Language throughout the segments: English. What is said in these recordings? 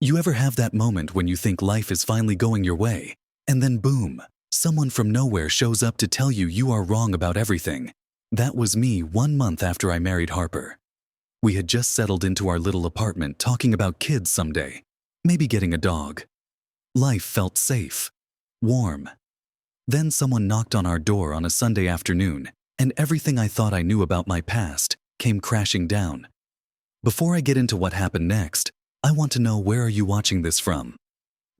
You ever have that moment when you think life is finally going your way, and then boom, someone from nowhere shows up to tell you you are wrong about everything? That was me 1 month after I married Harper. We had just settled into our little apartment talking about kids someday, maybe getting a dog. Life felt safe, warm. Then someone knocked on our door on a Sunday afternoon, and everything I thought I knew about my past came crashing down. Before I get into what happened next, I want to know, where are you watching this from?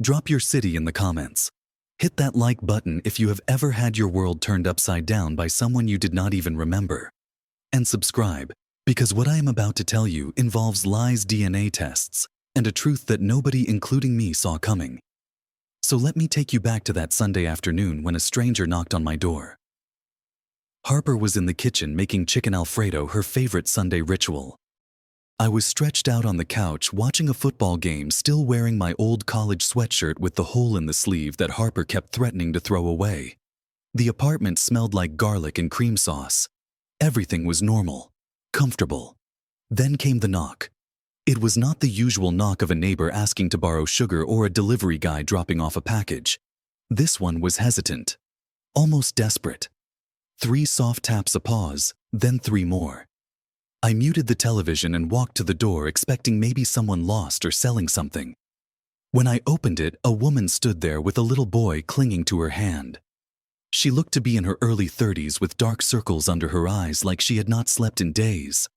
Drop your city in the comments. Hit that like button if you have ever had your world turned upside down by someone you did not even remember. And subscribe, because what I am about to tell you involves lies, DNA tests, and a truth that nobody, including me, saw coming. So let me take you back to that Sunday afternoon when a stranger knocked on my door. Harper was in the kitchen making chicken Alfredo, her favorite Sunday ritual. I was stretched out on the couch watching a football game, still wearing my old college sweatshirt with the hole in the sleeve that Harper kept threatening to throw away. The apartment smelled like garlic and cream sauce. Everything was normal, comfortable. Then came the knock. It was not the usual knock of a neighbor asking to borrow sugar or a delivery guy dropping off a package. This one was hesitant, almost desperate. 3 soft taps, a pause, then 3 more. I muted the television and walked to the door, expecting maybe someone lost or selling something. When I opened it, a woman stood there with a little boy clinging to her hand. She looked to be in her early 30s with dark circles under her eyes, like she had not slept in days.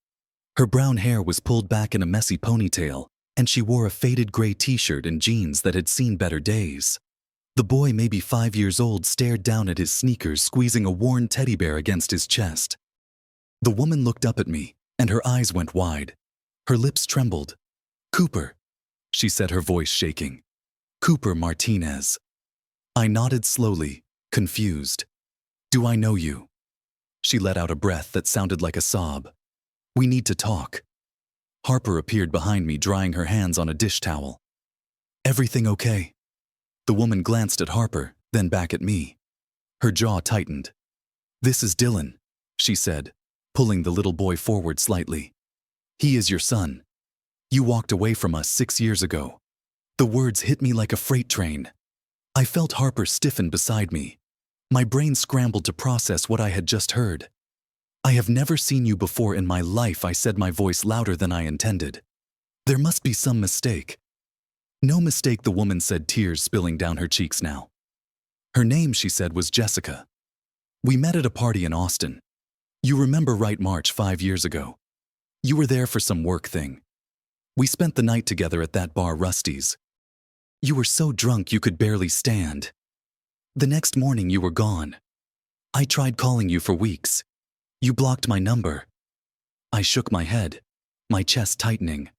Her brown hair was pulled back in a messy ponytail, and she wore a faded gray t-shirt and jeans that had seen better days. The boy, maybe 5 years old, stared down at his sneakers, squeezing a worn teddy bear against his chest. The woman looked up at me, and her eyes went wide. Her lips trembled. "Cooper," she said, her voice shaking. "Cooper Martinez." I nodded slowly, confused. "Do I know you?" She let out a breath that sounded like a sob. "We need to talk." Harper appeared behind me, drying her hands on a dish towel. "Everything okay?" The woman glanced at Harper, then back at me. Her jaw tightened. "This is Dylan," she said, pulling the little boy forward slightly. "He is your son. You walked away from us 6 years ago." The words hit me like a freight train. I felt Harper stiffen beside me. My brain scrambled to process what I had just heard. "I have never seen you before in my life," I said, my voice louder than I intended. "There must be some mistake." "No mistake," the woman said, tears spilling down her cheeks now. Her name, she said, was Jessica. "We met at a party in Austin. You remember, right? March 5 years ago. You were there for some work thing. We spent the night together at that bar, Rusty's. You were so drunk you could barely stand. The next morning you were gone. I tried calling you for weeks. You blocked my number." I shook my head, my chest tightening.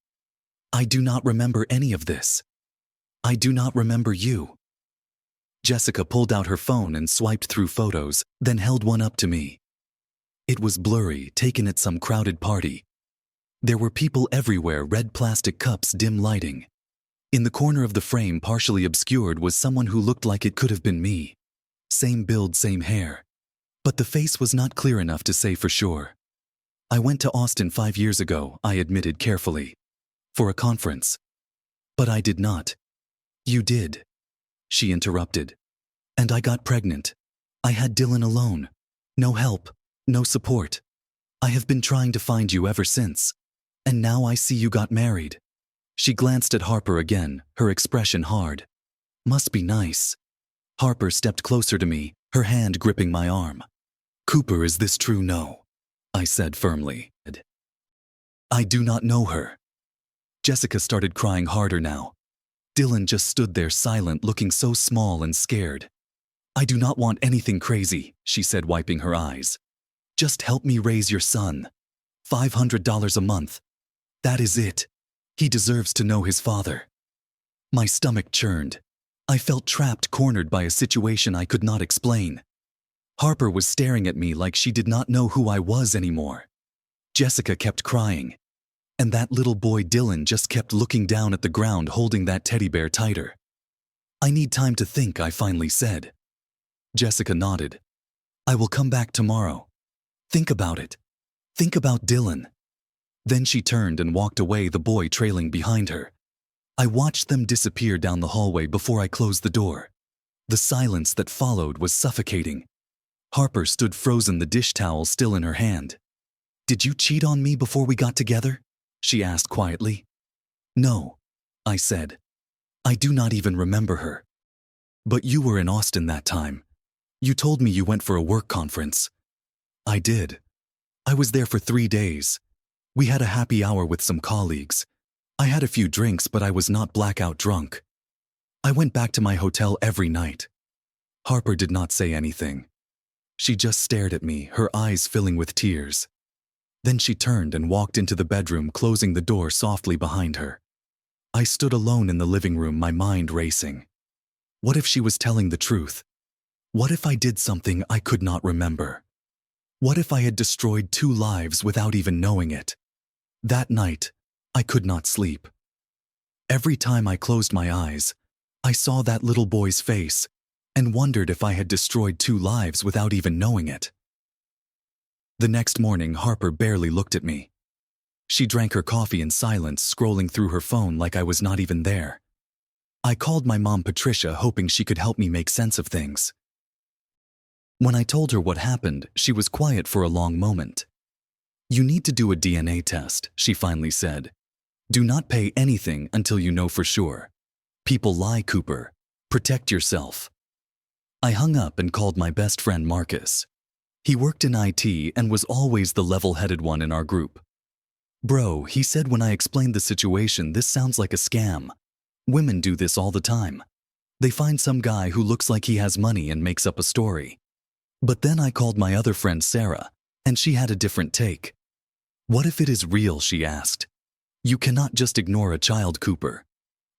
"I do not remember any of this. I do not remember you." Jessica pulled out her phone and swiped through photos, then held one up to me. It was blurry, taken at some crowded party. There were people everywhere, red plastic cups, dim lighting. In the corner of the frame, partially obscured, was someone who looked like it could have been me. Same build, same hair. But the face was not clear enough to say for sure. "I went to Austin 5 years ago," I admitted carefully. "For a conference." "But I did not." "You did," she interrupted. "And I got pregnant. I had Dylan alone. No help. No support. I have been trying to find you ever since. And now I see you got married." She glanced at Harper again, her expression hard. "Must be nice." Harper stepped closer to me, her hand gripping my arm. "Cooper, is this true?" "No," I said firmly. "I do not know her." Jessica started crying harder now. Dylan just stood there silent, looking so small and scared. "I do not want anything crazy," she said, wiping her eyes. "Just help me raise your son. $500 a month. That is it. He deserves to know his father." My stomach churned. I felt trapped, cornered by a situation I could not explain. Harper was staring at me like she did not know who I was anymore. Jessica kept crying. And that little boy Dylan just kept looking down at the ground, holding that teddy bear tighter. "I need time to think," I finally said. Jessica nodded. "I will come back tomorrow. Think about it. Think about Dylan." Then she turned and walked away, the boy trailing behind her. I watched them disappear down the hallway before I closed the door. The silence that followed was suffocating. Harper stood frozen, the dish towel still in her hand. "Did you cheat on me before we got together?" she asked quietly. "No," I said. "I do not even remember her." "But you were in Austin that time. You told me you went for a work conference." "I did. I was there for 3 days. We had a happy hour with some colleagues. I had a few drinks, but I was not blackout drunk. I went back to my hotel every night." Harper did not say anything. She just stared at me, her eyes filling with tears. Then she turned and walked into the bedroom, closing the door softly behind her. I stood alone in the living room, my mind racing. What if she was telling the truth? What if I did something I could not remember? What if I had destroyed 2 lives without even knowing it? That night, I could not sleep. Every time I closed my eyes, I saw that little boy's face and wondered if I had destroyed 2 lives without even knowing it. The next morning, Harper barely looked at me. She drank her coffee in silence, scrolling through her phone like I was not even there. I called my mom, Patricia, hoping she could help me make sense of things. When I told her what happened, she was quiet for a long moment. "You need to do a DNA test," she finally said. "Do not pay anything until you know for sure. People lie, Cooper. Protect yourself." I hung up and called my best friend Marcus. He worked in IT and was always the level-headed one in our group. "Bro," he said when I explained the situation, "this sounds like a scam. Women do this all the time. They find some guy who looks like he has money and makes up a story." But then I called my other friend Sarah, and she had a different take. "What if it is real?" she asked. "You cannot just ignore a child, Cooper.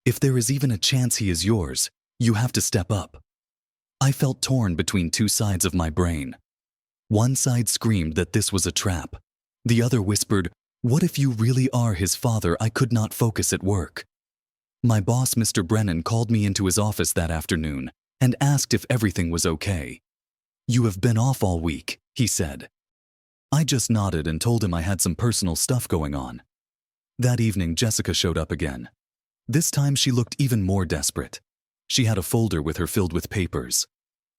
If there is even a chance he is yours, you have to step up." I felt torn between 2 sides of my brain. One side screamed that this was a trap. The other whispered, "What if you really are his father?" I could not focus at work. My boss, Mr. Brennan, called me into his office that afternoon and asked if everything was okay. "You have been off all week," he said. I just nodded and told him I had some personal stuff going on. That evening, Jessica showed up again. This time she looked even more desperate. She had a folder with her filled with papers.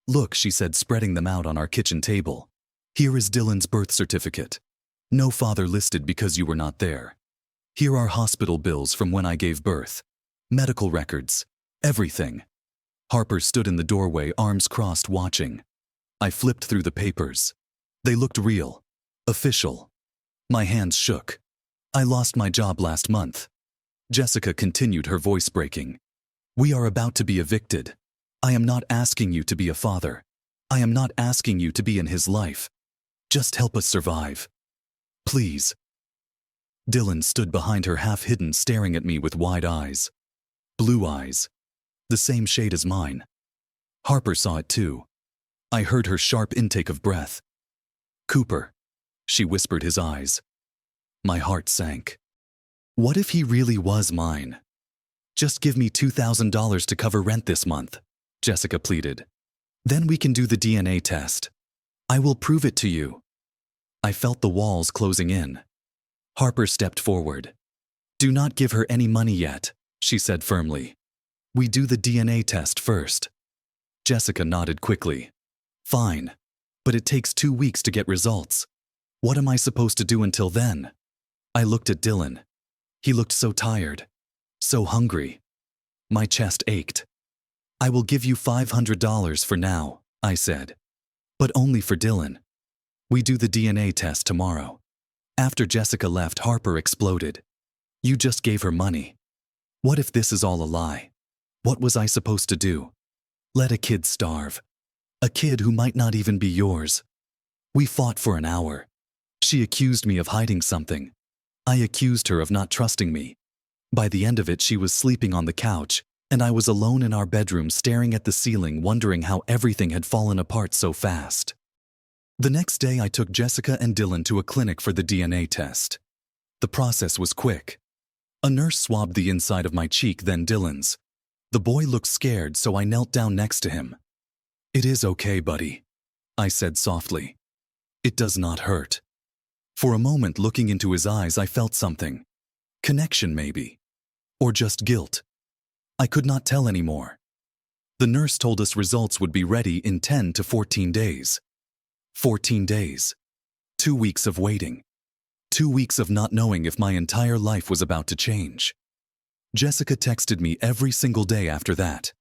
"Look," she said, spreading them out on our kitchen table. "Here is Dylan's birth certificate. No father listed because you were not there. Here are hospital bills from when I gave birth. Medical records. Everything." Harper stood in the doorway, arms crossed, watching. I flipped through the papers. They looked real. Official. My hands shook. "I lost my job last month." Jessica continued, her voice breaking. "We are about to be evicted. I am not asking you to be a father. I am not asking you to be in his life. Just help us survive. Please." Dylan stood behind her, half hidden, staring at me with wide eyes. Blue eyes. The same shade as mine. Harper saw it too. I heard her sharp intake of breath. "Cooper," she whispered, his eyes. My heart sank. What if he really was mine? "Just give me $2,000 to cover rent this month," Jessica pleaded. "Then we can do the DNA test. I will prove it to you." I felt the walls closing in. Harper stepped forward. "Do not give her any money yet," she said firmly. "We do the DNA test first." Jessica nodded quickly. "Fine. But it takes 2 weeks to get results. What am I supposed to do until then?" I looked at Dylan. He looked so tired. So hungry. My chest ached. "I will give you $500 for now," I said. "But only for Dylan. We do the DNA test tomorrow." After Jessica left, Harper exploded. "You just gave her money. What if this is all a lie? What was I supposed to do? Let a kid starve? A kid who might not even be yours?" We fought for an hour. She accused me of hiding something. I accused her of not trusting me. By the end of it, she was sleeping on the couch, and I was alone in our bedroom staring at the ceiling, wondering how everything had fallen apart so fast. The next day, I took Jessica and Dylan to a clinic for the DNA test. The process was quick. A nurse swabbed the inside of my cheek, then Dylan's. The boy looked scared, so I knelt down next to him. "It is okay, buddy," I said softly. "It does not hurt." For a moment, looking into his eyes, I felt something. Connection, maybe. Or just guilt. I could not tell anymore. The nurse told us results would be ready in 10 to 14 days. 14 days. 2 weeks of waiting. 2 weeks of not knowing if my entire life was about to change. Jessica texted me every single day after that.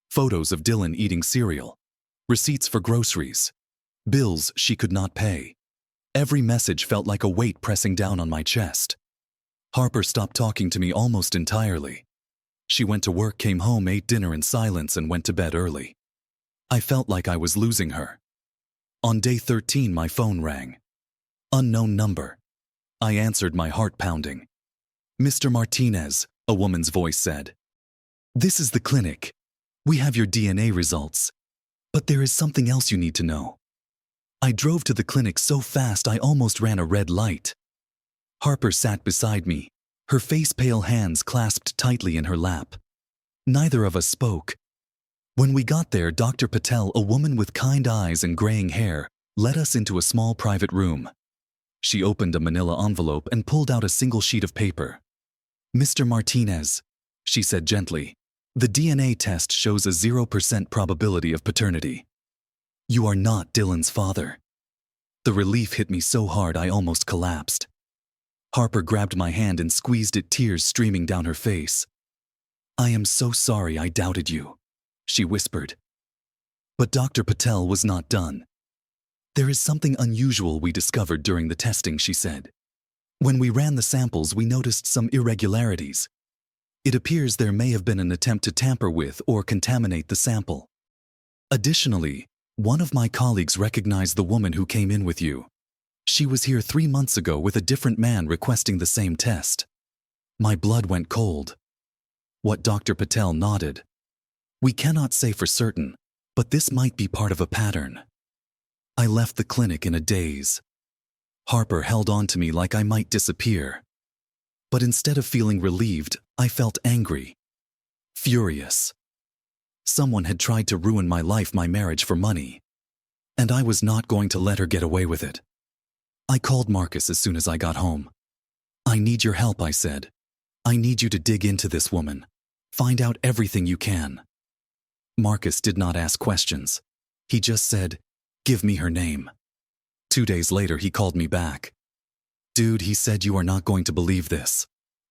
Photos of Dylan eating cereal. Receipts for groceries. Bills she could not pay. Every message felt like a weight pressing down on my chest. Harper stopped talking to me almost entirely. She went to work, came home, ate dinner in silence, and went to bed early. I felt like I was losing her. On day 13, my phone rang. Unknown number. I answered, my heart pounding. "Mr. Martinez," a woman's voice said. "This is the clinic. We have your DNA results. But there is something else you need to know." I drove to the clinic so fast I almost ran a red light. Harper sat beside me, her face pale, hands clasped tightly in her lap. Neither of us spoke. When we got there, Dr. Patel, a woman with kind eyes and graying hair, led us into a small private room. She opened a manila envelope and pulled out a single sheet of paper. "Mr. Martinez," she said gently, "the DNA test shows a 0% probability of paternity. You are not Dylan's father." The relief hit me so hard I almost collapsed. Harper grabbed my hand and squeezed it, tears streaming down her face. "I am so sorry I doubted you," she whispered. But Dr. Patel was not done. "There is something unusual we discovered during the testing," she said. "When we ran the samples, we noticed some irregularities. It appears there may have been an attempt to tamper with or contaminate the sample. Additionally, one of my colleagues recognized the woman who came in with you. She was here 3 months ago with a different man requesting the same test." My blood went cold. What Dr. Patel nodded. "We cannot say for certain, but this might be part of a pattern." I left the clinic in a daze. Harper held on to me like I might disappear. But instead of feeling relieved, I felt angry. Furious. Someone had tried to ruin my life, my marriage, for money. And I was not going to let her get away with it. I called Marcus as soon as I got home. "I need your help," I said. "I need you to dig into this woman. Find out everything you can." Marcus did not ask questions. He just said, "Give me her name." 2 days later, he called me back. "Dude," he said, "you are not going to believe this.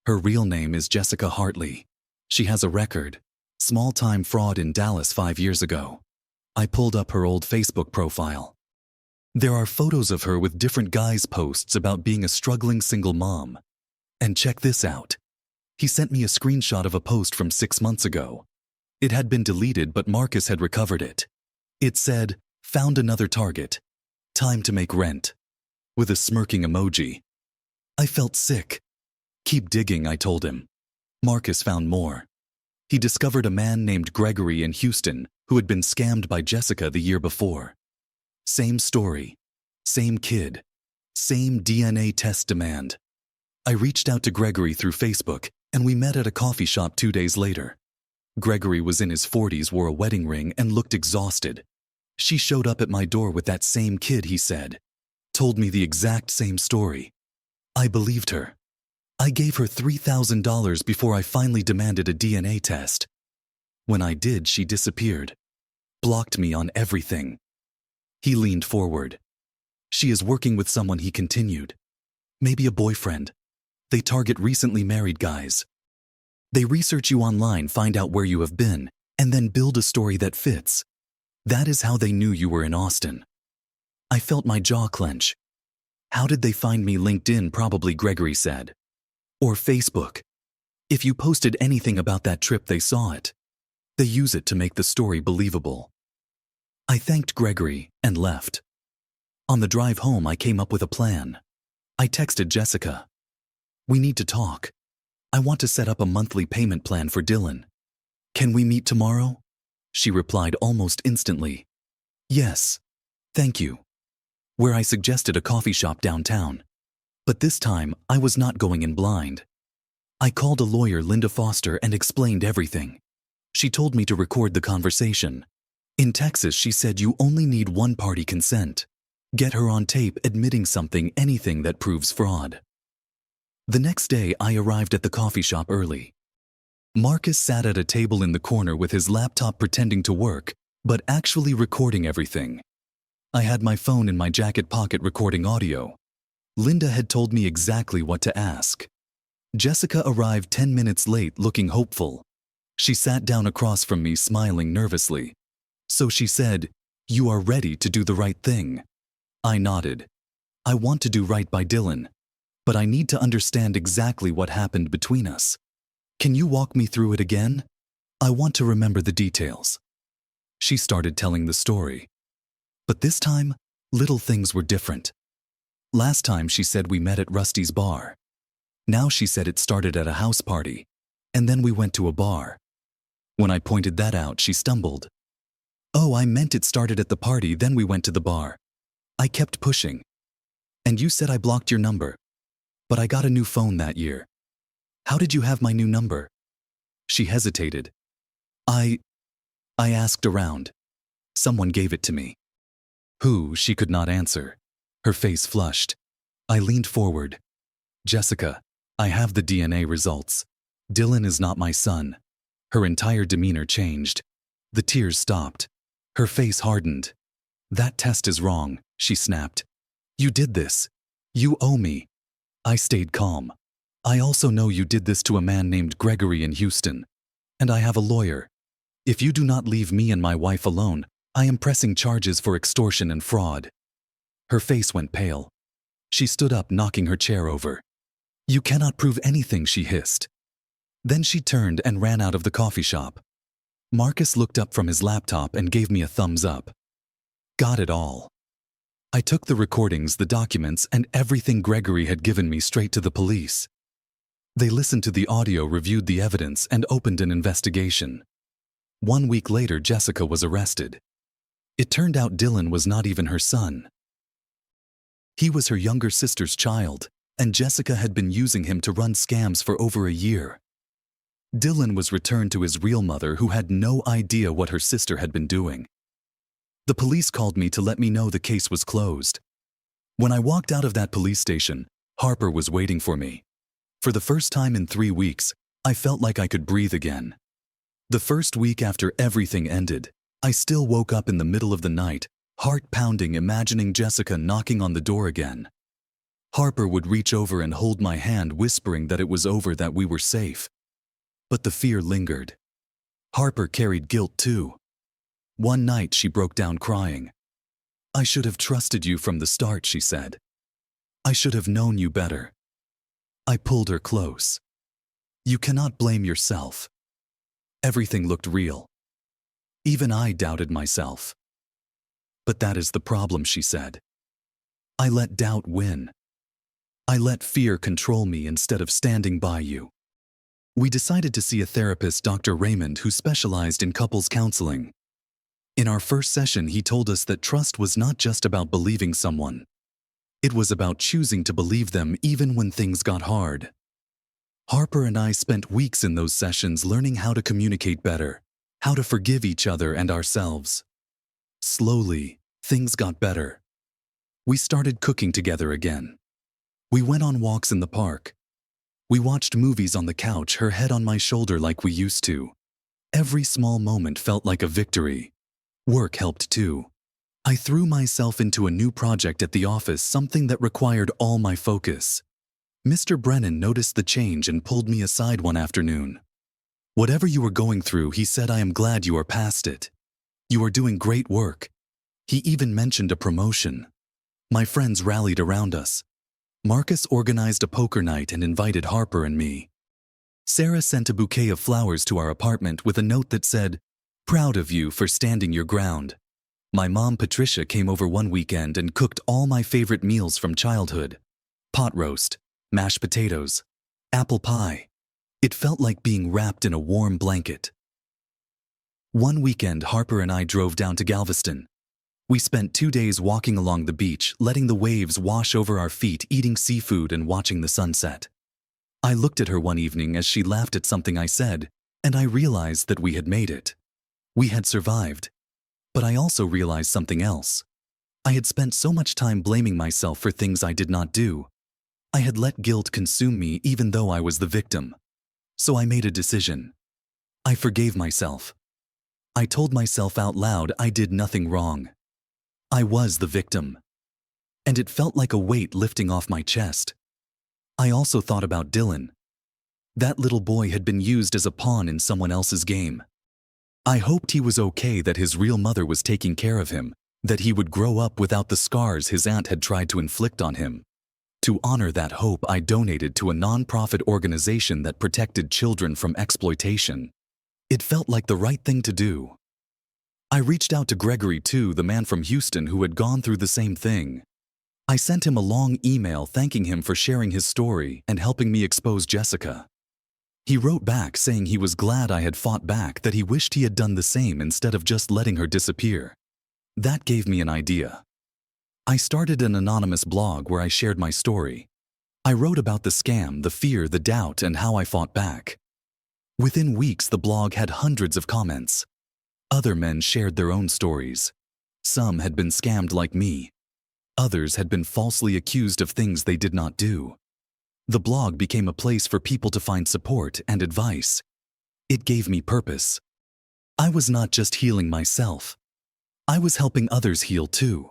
Her real name is Jessica Hartley. She has a record. Small-time fraud in Dallas 5 years ago." I pulled up her old Facebook profile. There are photos of her with different guys' posts about being a struggling single mom. And check this out. He sent me a screenshot of a post from 6 months ago. It had been deleted, but Marcus had recovered it. It said, "Found another target. Time to make rent." With a smirking emoji. I felt sick. "Keep digging," I told him. Marcus found more. He discovered a man named Gregory in Houston who had been scammed by Jessica the year before. Same story. Same kid. Same DNA test demand. I reached out to Gregory through Facebook, and we met at a coffee shop 2 days later. Gregory was in his 40s, wore a wedding ring, and looked exhausted. "She showed up at my door with that same kid," he said. Told me the exact same story. I believed her. I gave her $3,000 before I finally demanded a DNA test. When I did, she disappeared. Blocked me on everything. He leaned forward. "She is working with someone," he continued. "Maybe a boyfriend. They target recently married guys. They research you online, find out where you have been, and then build a story that fits. That is how they knew you were in Austin." I felt my jaw clench. "How did they find me?" "LinkedIn, probably," Gregory said. "Or Facebook. If you posted anything about that trip, they saw it. They use it to make the story believable." I thanked Gregory and left. On the drive home, I came up with a plan. I texted Jessica. "We need to talk. I want to set up a monthly payment plan for Dylan. Can we meet tomorrow?" She replied almost instantly. "Yes. Thank you." Where I suggested a coffee shop downtown. But this time, I was not going in blind. I called a lawyer, Linda Foster, and explained everything. She told me to record the conversation. In Texas, she said, you only need one party consent. Get her on tape admitting something, anything that proves fraud. The next day, I arrived at the coffee shop early. Marcus sat at a table in the corner with his laptop pretending to work, but actually recording everything. I had my phone in my jacket pocket recording audio. Linda had told me exactly what to ask. Jessica arrived 10 minutes late looking hopeful. She sat down across from me smiling nervously. So she said, "You are ready to do the right thing." I nodded. I want to do right by Dylan, but I need to understand exactly what happened between us. Can you walk me through it again? I want to remember the details. She started telling the story. But this time, little things were different. Last time she said we met at Rusty's bar. Now she said it started at a house party, and then we went to a bar. When I pointed that out, she stumbled. "Oh, I meant it started at the party, then we went to the bar." I kept pushing. "And you said I blocked your number. But I got a new phone that year. How did you have my new number?" She hesitated. I asked around. Someone gave it to me. Who? She could not answer. Her face flushed. I leaned forward. "Jessica, I have the DNA results. Dylan is not my son." Her entire demeanor changed. The tears stopped. Her face hardened. "That test is wrong," she snapped. "You did this. You owe me." I stayed calm. "I also know you did this to a man named Gregory in Houston. And I have a lawyer. If you do not leave me and my wife alone, I am pressing charges for extortion and fraud." Her face went pale. She stood up, knocking her chair over. "You cannot prove anything," she hissed. Then she turned and ran out of the coffee shop. Marcus looked up from his laptop and gave me a thumbs up. Got it all. I took the recordings, the documents, and everything Gregory had given me straight to the police. They listened to the audio, reviewed the evidence, and opened an investigation. 1 week later, Jessica was arrested. It turned out Dylan was not even her son. He was her younger sister's child, and Jessica had been using him to run scams for over a year. Dylan was returned to his real mother, who had no idea what her sister had been doing. The police called me to let me know the case was closed. When I walked out of that police station, Harper was waiting for me. For the first time in 3 weeks, I felt like I could breathe again. The first week after everything ended, I still woke up in the middle of the night, heart pounding, imagining Jessica knocking on the door again. Harper would reach over and hold my hand, whispering that it was over, that we were safe. But the fear lingered. Harper carried guilt too. One night she broke down crying. "I should have trusted you from the start," she said. "I should have known you better." I pulled her close. "You cannot blame yourself." Everything looked real. Even I doubted myself. "But that is the problem," she said. "I let doubt win. I let fear control me instead of standing by you." We decided to see a therapist, Dr. Raymond, who specialized in couples counseling. In our first session, he told us that trust was not just about believing someone. It was about choosing to believe them even when things got hard. Harper and I spent weeks in those sessions learning how to communicate better, how to forgive each other and ourselves. Slowly, things got better. We started cooking together again. We went on walks in the park. We watched movies on the couch, her head on my shoulder like we used to. Every small moment felt like a victory. Work helped too. I threw myself into a new project at the office, something that required all my focus. Mr. Brennan noticed the change and pulled me aside one afternoon. "Whatever you are going through," he said, "I am glad you are past it. You are doing great work." He even mentioned a promotion. My friends rallied around us. Marcus organized a poker night and invited Harper and me. Sarah sent a bouquet of flowers to our apartment with a note that said, "Proud of you for standing your ground." My mom, Patricia, came over one weekend and cooked all my favorite meals from childhood. Pot roast, mashed potatoes, apple pie. It felt like being wrapped in a warm blanket. One weekend, Harper and I drove down to Galveston. We spent 2 days walking along the beach, letting the waves wash over our feet, eating seafood and watching the sunset. I looked at her one evening as she laughed at something I said, and I realized that we had made it. We had survived. But I also realized something else. I had spent so much time blaming myself for things I did not do. I had let guilt consume me even though I was the victim. So I made a decision. I forgave myself. I told myself out loud I did nothing wrong. I was the victim. And it felt like a weight lifting off my chest. I also thought about Dylan. That little boy had been used as a pawn in someone else's game. I hoped he was okay, that his real mother was taking care of him, that he would grow up without the scars his aunt had tried to inflict on him. To honor that hope, I donated to a non-profit organization that protected children from exploitation. It felt like the right thing to do. I reached out to Gregory too, the man from Houston who had gone through the same thing. I sent him a long email thanking him for sharing his story and helping me expose Jessica. He wrote back saying he was glad I had fought back, that he wished he had done the same instead of just letting her disappear. That gave me an idea. I started an anonymous blog where I shared my story. I wrote about the scam, the fear, the doubt, and how I fought back. Within weeks, the blog had hundreds of comments. Other men shared their own stories. Some had been scammed like me. Others had been falsely accused of things they did not do. The blog became a place for people to find support and advice. It gave me purpose. I was not just healing myself. I was helping others heal too.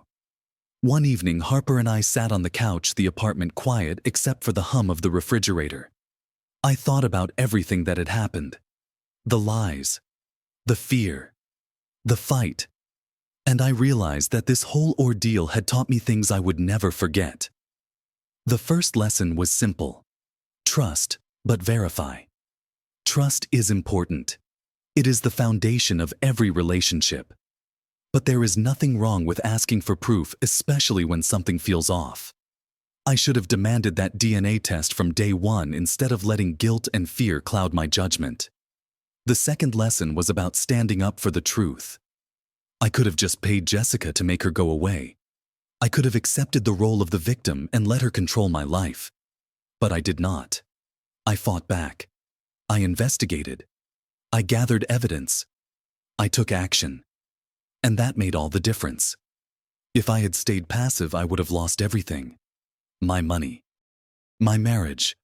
One evening, Harper and I sat on the couch, the apartment quiet except for the hum of the refrigerator. I thought about everything that had happened. The lies, the fear, the fight. And I realized that this whole ordeal had taught me things I would never forget. The first lesson was simple. Trust, but verify. Trust is important. It is the foundation of every relationship. But there is nothing wrong with asking for proof, especially when something feels off. I should have demanded that DNA test from day one instead of letting guilt and fear cloud my judgment. The second lesson was about standing up for the truth. I could have just paid Jessica to make her go away. I could have accepted the role of the victim and let her control my life. But I did not. I fought back. I investigated. I gathered evidence. I took action. And that made all the difference. If I had stayed passive, I would have lost everything. My money. My marriage.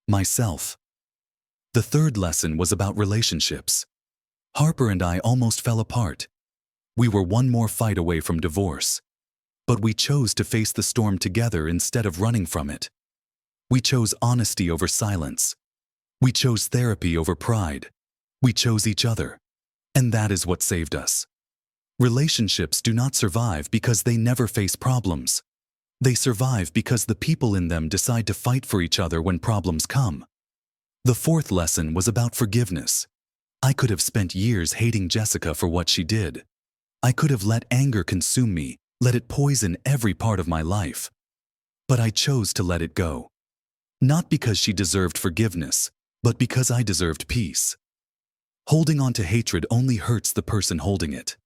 Myself. The third lesson was about relationships. Harper and I almost fell apart. We were one more fight away from divorce. But we chose to face the storm together instead of running from it. We chose honesty over silence. We chose therapy over pride. We chose each other. And that is what saved us. Relationships do not survive because they never face problems. They survive because the people in them decide to fight for each other when problems come. The fourth lesson was about forgiveness. I could have spent years hating Jessica for what she did. I could have let anger consume me, let it poison every part of my life. But I chose to let it go. Not because she deserved forgiveness, but because I deserved peace. Holding on to hatred only hurts the person holding it.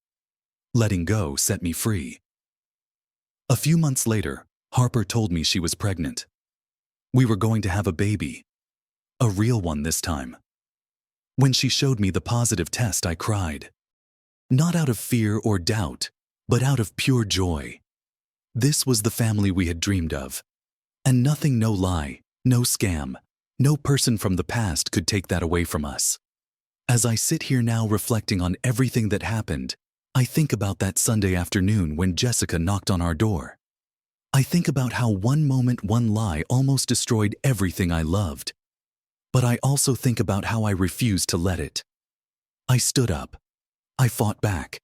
Letting go set me free. A few months later, Harper told me she was pregnant. We were going to have a baby. A real one this time. When she showed me the positive test, I cried. Not out of fear or doubt, but out of pure joy. This was the family we had dreamed of. And nothing, no lie, no scam, no person from the past could take that away from us. As I sit here now reflecting on everything that happened, I think about that Sunday afternoon when Jessica knocked on our door. I think about how one moment, one lie almost destroyed everything I loved. But I also think about how I refused to let it. I stood up. I fought back.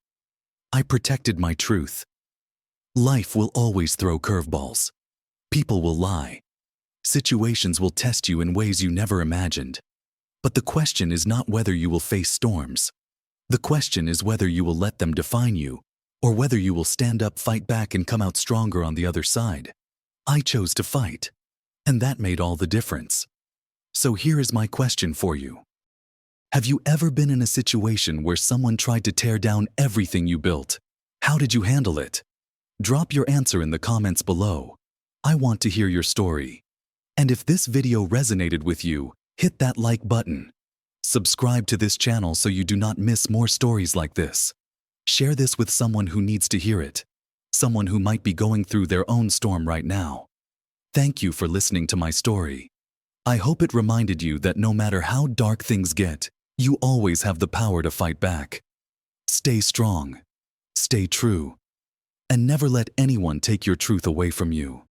I protected my truth. Life will always throw curveballs. People will lie. Situations will test you in ways you never imagined. But the question is not whether you will face storms. The question is whether you will let them define you, or whether you will stand up, fight back, and come out stronger on the other side. I chose to fight, and that made all the difference. So here is my question for you. Have you ever been in a situation where someone tried to tear down everything you built? How did you handle it? Drop your answer in the comments below. I want to hear your story. And if this video resonated with you, hit that like button. Subscribe to this channel so you do not miss more stories like this. Share this with someone who needs to hear it. Someone who might be going through their own storm right now. Thank you for listening to my story. I hope it reminded you that no matter how dark things get, You always have the power to fight back. Stay strong, stay true, and never let anyone take your truth away from you.